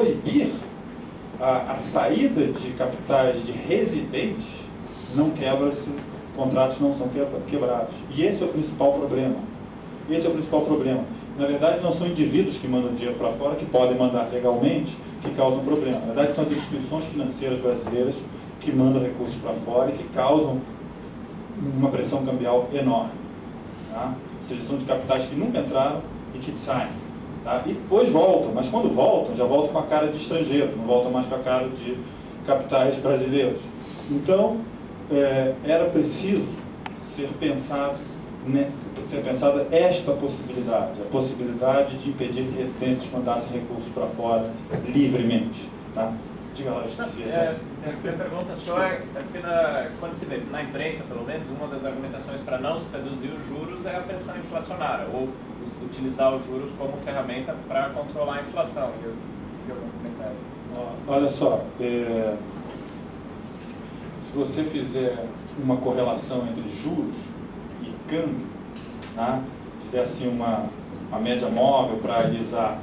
proibir a saída de capitais de residentes, não quebra-se, contratos não são quebrados. E esse é o principal problema. Esse é o principal problema. Na verdade, não são indivíduos que mandam dinheiro para fora, que podem mandar legalmente, que causam problema. Na verdade, são as instituições financeiras brasileiras que mandam recursos para fora e que causam uma pressão cambial enorme. Tá? Ou seja, são de capitais que nunca entraram e que saem. Tá? E depois voltam, mas quando voltam, já voltam com a cara de estrangeiros, não voltam mais com a cara de capitais brasileiros. Então, era preciso ser pensada esta possibilidade, a possibilidade de impedir que residentes mandassem recursos para fora livremente. Tá? Diga lá, eu esqueci. Minha pergunta só é porque quando se vê na imprensa, pelo menos, uma das argumentações para não se reduzir os juros é a pressão inflacionária, ou utilizar os juros como ferramenta para controlar a inflação. Olha só, se você fizer uma correlação entre juros e câmbio, tá? Fizer assim uma média móvel para analisar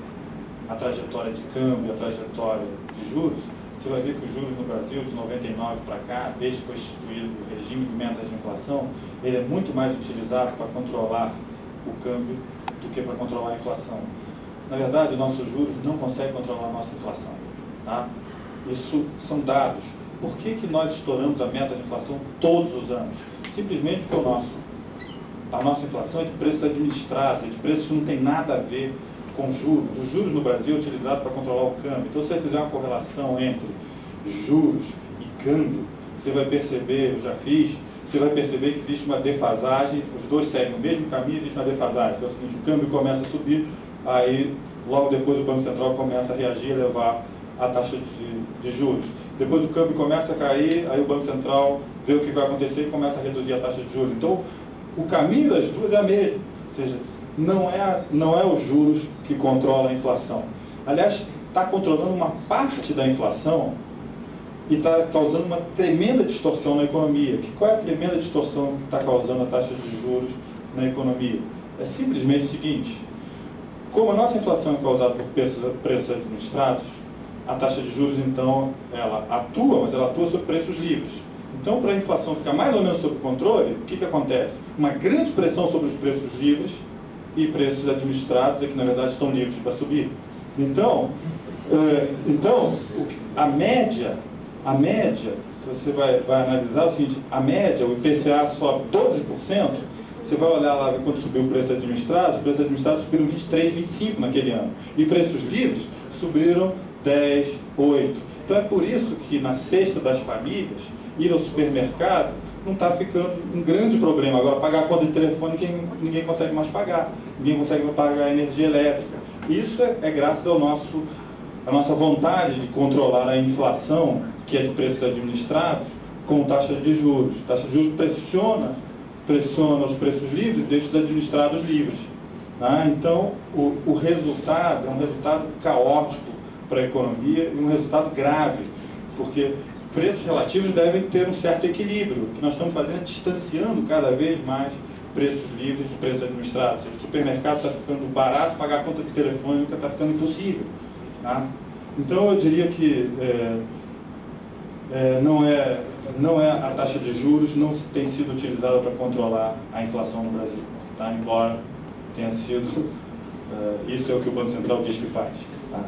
a trajetória de câmbio e a trajetória de juros, você vai ver que os juros no Brasil, de 99 para cá, desde que foi instituído o regime de metas de inflação, ele é muito mais utilizado para controlar o câmbio do que para controlar a inflação. Na verdade, os nossos juros não conseguem controlar a nossa inflação. Tá? Isso são dados. Por que nós estouramos a meta de inflação todos os anos? Simplesmente porque a nossa inflação é de preços administrados, é de preços que não tem nada a ver com juros. Os juros no Brasil é utilizado para controlar o câmbio. Então, se você fizer uma correlação entre juros e câmbio, você vai perceber, eu já fiz, você vai perceber que existe uma defasagem, os dois seguem o mesmo caminho, existe uma defasagem, que é o seguinte: o câmbio começa a subir, aí logo depois o Banco Central começa a reagir, a levar a taxa de juros. Depois o câmbio começa a cair, aí o Banco Central vê o que vai acontecer e começa a reduzir a taxa de juros. Então, o caminho das duas é a mesma, ou seja, não é os juros que controlam a inflação. Aliás, está controlando uma parte da inflação e está causando uma tremenda distorção na economia. Qual é a tremenda distorção que está causando a taxa de juros na economia? É simplesmente o seguinte: como a nossa inflação é causada por preços administrados, a taxa de juros, então, ela atua, mas ela atua sobre preços livres. Então, para a inflação ficar mais ou menos sob controle, o que acontece? Uma grande pressão sobre os preços livres e preços administrados, que na verdade estão livres para subir. Então, a média, se você vai analisar o seguinte: a média, o IPCA sobe 12%, você vai olhar lá ver quando subiu o preço administrado, os preços administrados subiram 23, 25 naquele ano. E preços livres subiram 10, 8. Então é por isso que na cesta das famílias, ir ao supermercado não está ficando um grande problema. Agora, pagar a conta de telefone, ninguém consegue mais pagar. Ninguém consegue mais pagar a energia elétrica. Isso é graças à nossa vontade de controlar a inflação, que é de preços administrados, com taxa de juros. Taxa de juros pressiona os preços livres e deixa os administrados livres. Tá? Então, o resultado é um resultado caótico para a economia e um resultado grave, porque preços relativos devem ter um certo equilíbrio. O que nós estamos fazendo é distanciando cada vez mais preços livres de preços administrados. O supermercado está ficando barato, pagar a conta de telefone está ficando impossível. Tá? Então, eu diria que não é a taxa de juros, não tem sido utilizada para controlar a inflação no Brasil. Tá? Embora tenha sido, isso é o que o Banco Central diz que faz. Tá?